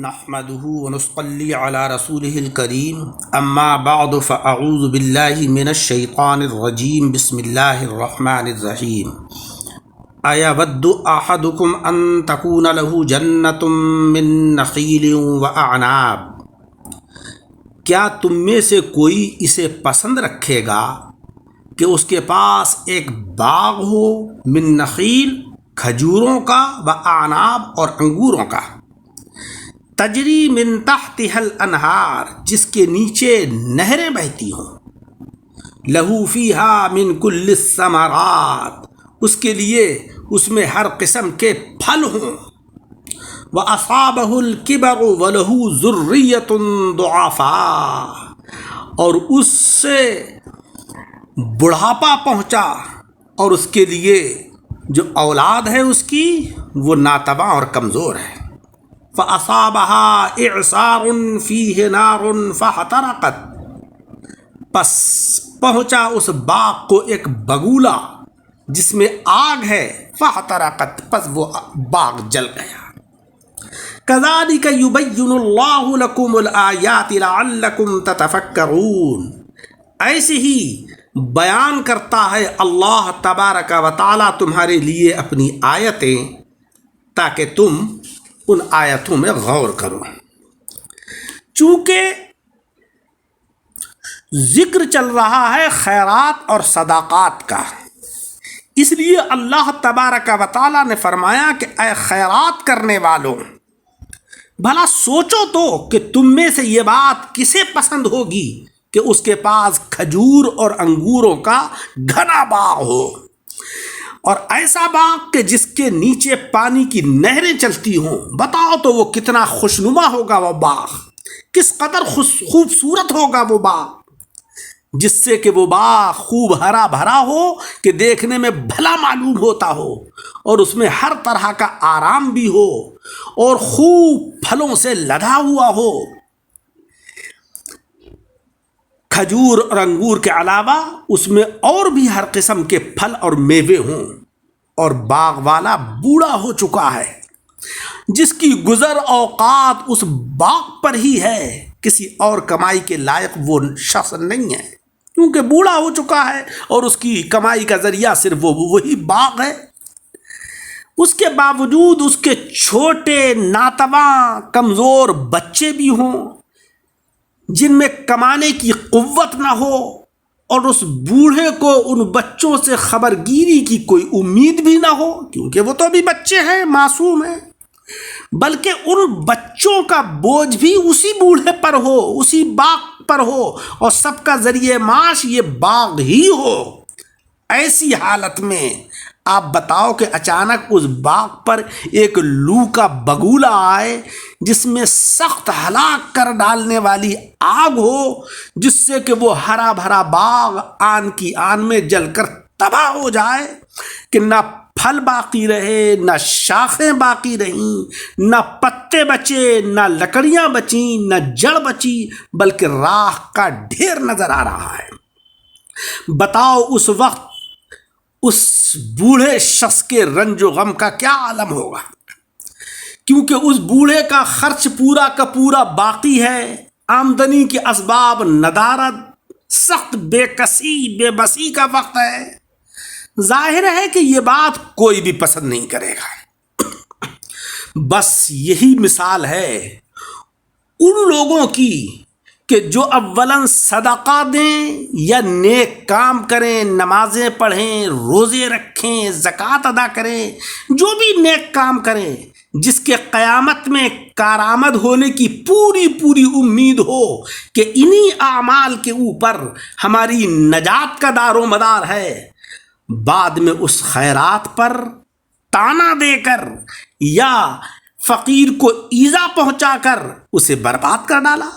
نحمده ونصلي على رسوله الكريم اما بعد فاعوذ بالله من الشيطان الرجيم بسم الله الرحمن الرحيم ايود احدكم ان تكون له جنة من نخيل واعناب کیا تم میں سے کوئی اسے پسند رکھے گا کہ اس کے پاس ایک باغ ہو من نخیل کھجوروں کا و اعناب اور انگوروں کا تجری من تحتها الانہار جس کے نیچے نہریں بہتی ہوں لہو فیہا من کل الثمرات اس کے لیے اس میں ہر قسم کے پھل ہوں وَأَصَابَهُ الْكِبَرُ وَلَهُ ذُرِّيَّةٌ ضُعَفَاء اور اس سے بڑھاپا پہنچا اور اس کے لیے جو اولاد ہے اس کی وہ ناتواں اور کمزور ہے فَأَصَابَهَا إِعْصَارٌ فِيهِ نَارٌ فَاحْتَرَقَتْ پس پہنچا اس باغ کو ایک بگولا جس میں آگ ہے فَاحْتَرَقَتْ پس وہ باغ جل گیا كَذَلِكَ يُبَيِّنُ اللَّهُ لَكُمُ الْآيَاتِ لَعَلَّكُمْ تَتَفَكَّرُونَ ایسے ہی بیان کرتا ہے اللہ تبارک و تعالی تمہارے لیے اپنی آیتیں تاکہ تم ان آیتوں میں غور کرو۔ چونکہ ذکر چل رہا ہے خیرات اور صدقات کا، اس لیے اللہ تبارک و تعالی نے فرمایا کہ اے خیرات کرنے والوں، بھلا سوچو تو کہ تم میں سے یہ بات کسے پسند ہوگی کہ اس کے پاس کھجور اور انگوروں کا گھنا باغ ہو، اور ایسا باغ کہ جس کے نیچے پانی کی نہریں چلتی ہوں۔ بتاؤ تو وہ کتنا خوشنما ہوگا وہ باغ، کس قدر خوبصورت ہوگا وہ باغ، جس سے کہ وہ باغ خوب ہرا بھرا ہو کہ دیکھنے میں بھلا معلوم ہوتا ہو، اور اس میں ہر طرح کا آرام بھی ہو اور خوب پھلوں سے لدا ہوا ہو۔ کھجور اور انگور کے علاوہ اس میں اور بھی ہر قسم کے پھل اور میوے ہوں، اور باغ والا بوڑھا ہو چکا ہے جس کی گزر اوقات اس باغ پر ہی ہے، کسی اور کمائی کے لائق وہ شخص نہیں ہے کیونکہ بوڑھا ہو چکا ہے اور اس کی کمائی کا ذریعہ صرف وہی باغ ہے۔ اس کے باوجود اس کے چھوٹے ناتواں کمزور بچے بھی ہوں جن میں کمانے کی قوت نہ ہو، اور اس بوڑھے کو ان بچوں سے خبرگیری کی کوئی امید بھی نہ ہو کیونکہ وہ تو ابھی بچے ہیں، معصوم ہیں، بلکہ ان بچوں کا بوجھ بھی اسی بوڑھے پر ہو، اسی باغ پر ہو، اور سب کا ذریعہ معاش یہ باغ ہی ہو۔ ایسی حالت میں آپ بتاؤ کہ اچانک اس باغ پر ایک لو کا بگولا آئے جس میں سخت ہلاک کر ڈالنے والی آگ ہو، جس سے کہ وہ ہرا بھرا باغ آن کی آن میں جل کر تباہ ہو جائے کہ نہ پھل باقی رہے، نہ شاخیں باقی رہیں، نہ پتے بچے، نہ لکڑیاں بچیں، نہ جڑ بچی، بلکہ راکھ کا ڈھیر نظر آ رہا ہے۔ بتاؤ اس وقت اس بوڑھے شخص کے رنج و غم کا کیا عالم ہوگا، کیونکہ اس بوڑھے کا خرچ پورا کا پورا باقی ہے، آمدنی کے اسباب ندارت، سخت بے کسی بے بسی کا وقت ہے۔ ظاہر ہے کہ یہ بات کوئی بھی پسند نہیں کرے گا۔ بس یہی مثال ہے ان لوگوں کی کہ جو اولاً صدقہ دیں یا نیک کام کریں، نمازیں پڑھیں، روزے رکھیں، زکوٰۃ ادا کریں، جو بھی نیک کام کریں جس کے قیامت میں کارآمد ہونے کی پوری امید ہو کہ انہی اعمال کے اوپر ہماری نجات کا دار و مدار ہے، بعد میں اس خیرات پر تانا دے کر یا فقیر کو ایذا پہنچا کر اسے برباد کر ڈالا۔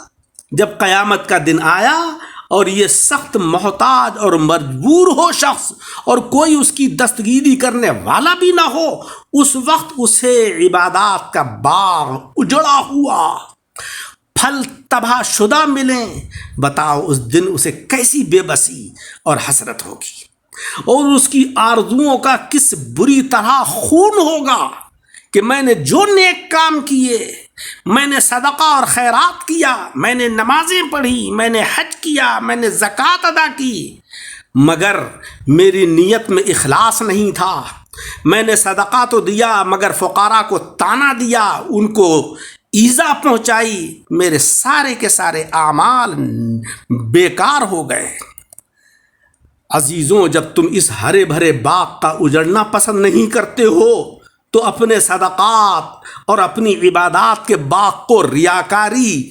جب قیامت کا دن آیا اور یہ سخت محتاج اور مجبور ہو شخص اور کوئی اس کی دستگیری کرنے والا بھی نہ ہو، اس وقت اسے عبادات کا باغ اجڑا ہوا، پھل تباہ شدہ ملیں، بتاؤ اس دن اسے کیسی بے بسی اور حسرت ہوگی، اور اس کی آرزوؤں کا کس بری طرح خون ہوگا کہ میں نے جو نیک کام کیے میں نے صدقہ اور خیرات کیا، میں نے نمازیں پڑھی، میں نے حج کیا، میں نے زکوٰۃ ادا کی، مگر میری نیت میں اخلاص نہیں تھا۔ میں نے صدقہ تو دیا مگر فقراء کو طعنہ دیا، ان کو ایذا پہنچائی، میرے سارے کے سارے اعمال بیکار ہو گئے۔ عزیزوں، جب تم اس ہرے بھرے باغ کا اجڑنا پسند نہیں کرتے ہو تو اپنے صدقات اور اپنی عبادات کے باغ کو ریاکاری،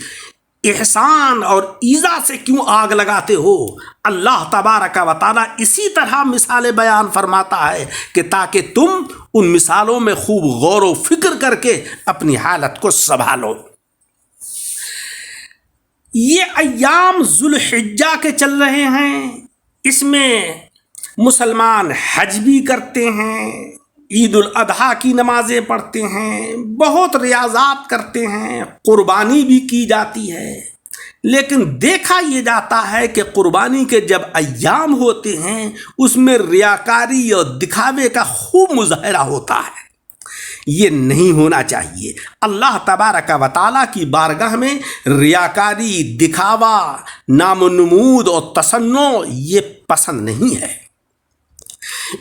احسان اور ایذا سے کیوں آگ لگاتے ہو؟ اللہ تبارک و تعالیٰ اسی طرح مثالیں بیان فرماتا ہے کہ تاکہ تم ان مثالوں میں خوب غور و فکر کر کے اپنی حالت کو سنبھالو۔ یہ ایام ذوالحجہ کے چل رہے ہیں، اس میں مسلمان حج بھی کرتے ہیں، عید الاضحیٰ کی نمازیں پڑھتے ہیں، بہت ریاضات کرتے ہیں، قربانی بھی کی جاتی ہے، لیکن دیکھا یہ جاتا ہے کہ قربانی کے جب ایام ہوتے ہیں اس میں ریاکاری اور دکھاوے کا خوب مظاہرہ ہوتا ہے۔ یہ نہیں ہونا چاہیے۔ اللہ تبارک و تعالیٰ کی بارگاہ میں ریاکاری، دکھاوا، نام و نمود اور تصنع یہ پسند نہیں ہے۔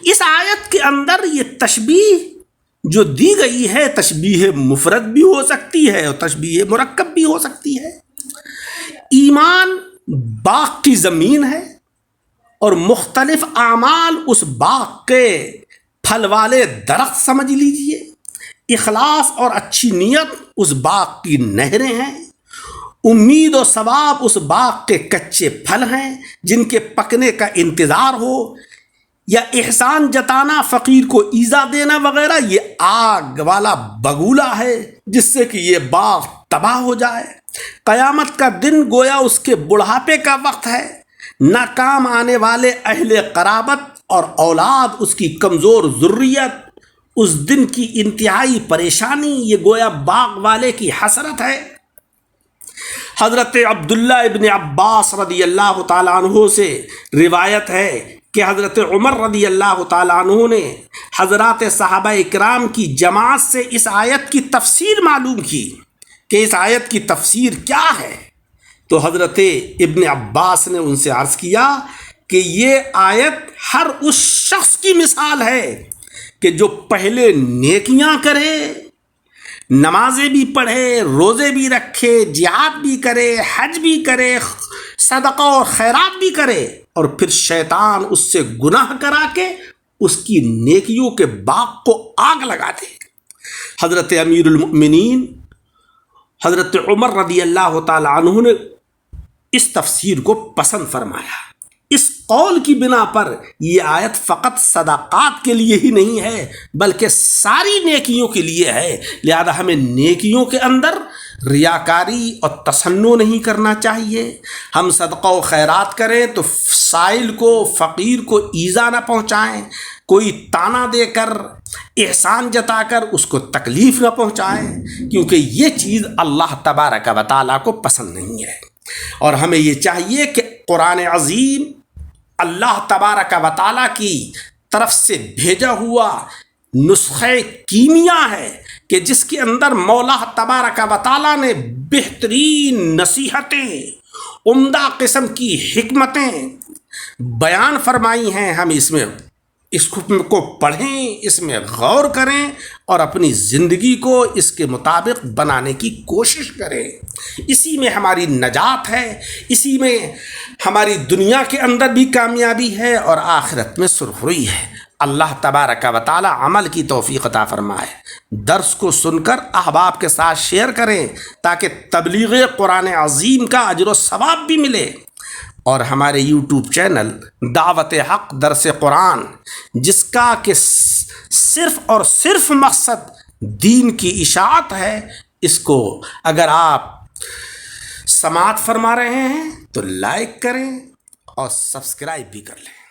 اس آیت کے اندر یہ تشبیہ جو دی گئی ہے، تشبیہ مفرد بھی ہو سکتی ہے اور تشبیہ مرکب بھی ہو سکتی ہے۔ ایمان باغ کی زمین ہے اور مختلف اعمال اس باغ کے پھل والے درخت سمجھ لیجئے۔ اخلاص اور اچھی نیت اس باغ کی نہریں ہیں، امید و ثواب اس باغ کے کچے پھل ہیں جن کے پکنے کا انتظار ہو، یا احسان جتانا، فقیر کو ایذا دینا وغیرہ یہ آگ والا بگولا ہے جس سے کہ یہ باغ تباہ ہو جائے۔ قیامت کا دن گویا اس کے بڑھاپے کا وقت ہے، ناکام آنے والے اہل قرابت اور اولاد، اس کی کمزور ذریت، اس دن کی انتہائی پریشانی، یہ گویا باغ والے کی حسرت ہے۔ حضرت عبداللہ ابن عباس رضی اللہ تعالیٰ عنہ سے روایت ہے کہ حضرت عمر رضی اللہ تعالیٰ عنہ نے حضرات صحابہ اکرام کی جماعت سے اس آیت کی تفسیر معلوم کی کہ اس آیت کی تفسیر کیا ہے، تو حضرت ابن عباس نے ان سے عرض کیا کہ یہ آیت ہر اس شخص کی مثال ہے کہ جو پہلے نیکیاں کرے، نمازیں بھی پڑھے، روزے بھی رکھے، جہاد بھی کرے، حج بھی کرے، صدقہ اور خیرات بھی کرے، اور پھر شیطان اس سے گناہ کرا کے اس کی نیکیوں کے باغ کو آگ لگا دے۔ حضرت امیر المؤمنین حضرت عمر رضی اللہ تعالی عنہ نے اس تفسیر کو پسند فرمایا۔ اس قول کی بنا پر یہ آیت فقط صدقات کے لیے ہی نہیں ہے بلکہ ساری نیکیوں کے لیے ہے، لہذا ہمیں نیکیوں کے اندر ریاکاری اور تصنع نہیں کرنا چاہیے۔ ہم صدقہ و خیرات کریں تو سائل کو، فقیر کو ایذا نہ پہنچائیں، کوئی طعنہ دے کر، احسان جتا کر اس کو تکلیف نہ پہنچائیں، کیونکہ یہ چیز اللہ تبارک و تعالیٰ کو پسند نہیں ہے۔ اور ہمیں یہ چاہیے کہ قرآن عظیم اللہ تبارک و تعالیٰ کی طرف سے بھیجا ہوا نسخہ کیمیا ہے کہ جس کے اندر مولا تبارک و تعالیٰ نے بہترین نصیحتیں، عمدہ قسم کی حکمتیں بیان فرمائی ہیں۔ ہم اس حکم کو پڑھیں، اس میں غور کریں اور اپنی زندگی کو اس کے مطابق بنانے کی کوشش کریں۔ اسی میں ہماری نجات ہے، اسی میں ہماری دنیا کے اندر بھی کامیابی ہے اور آخرت میں سرخروئی ہے۔ اللہ تبارک و تعالی عمل کی توفیق عطا فرمائے۔ درس کو سن کر احباب کے ساتھ شیئر کریں تاکہ تبلیغ قرآن عظیم کا اجر و ثواب بھی ملے، اور ہمارے یوٹیوب چینل دعوت حق درس قرآن، جس کا کہ صرف اور صرف مقصد دین کی اشاعت ہے، اس کو اگر آپ سماعت فرما رہے ہیں تو لائک کریں اور سبسکرائب بھی کر لیں۔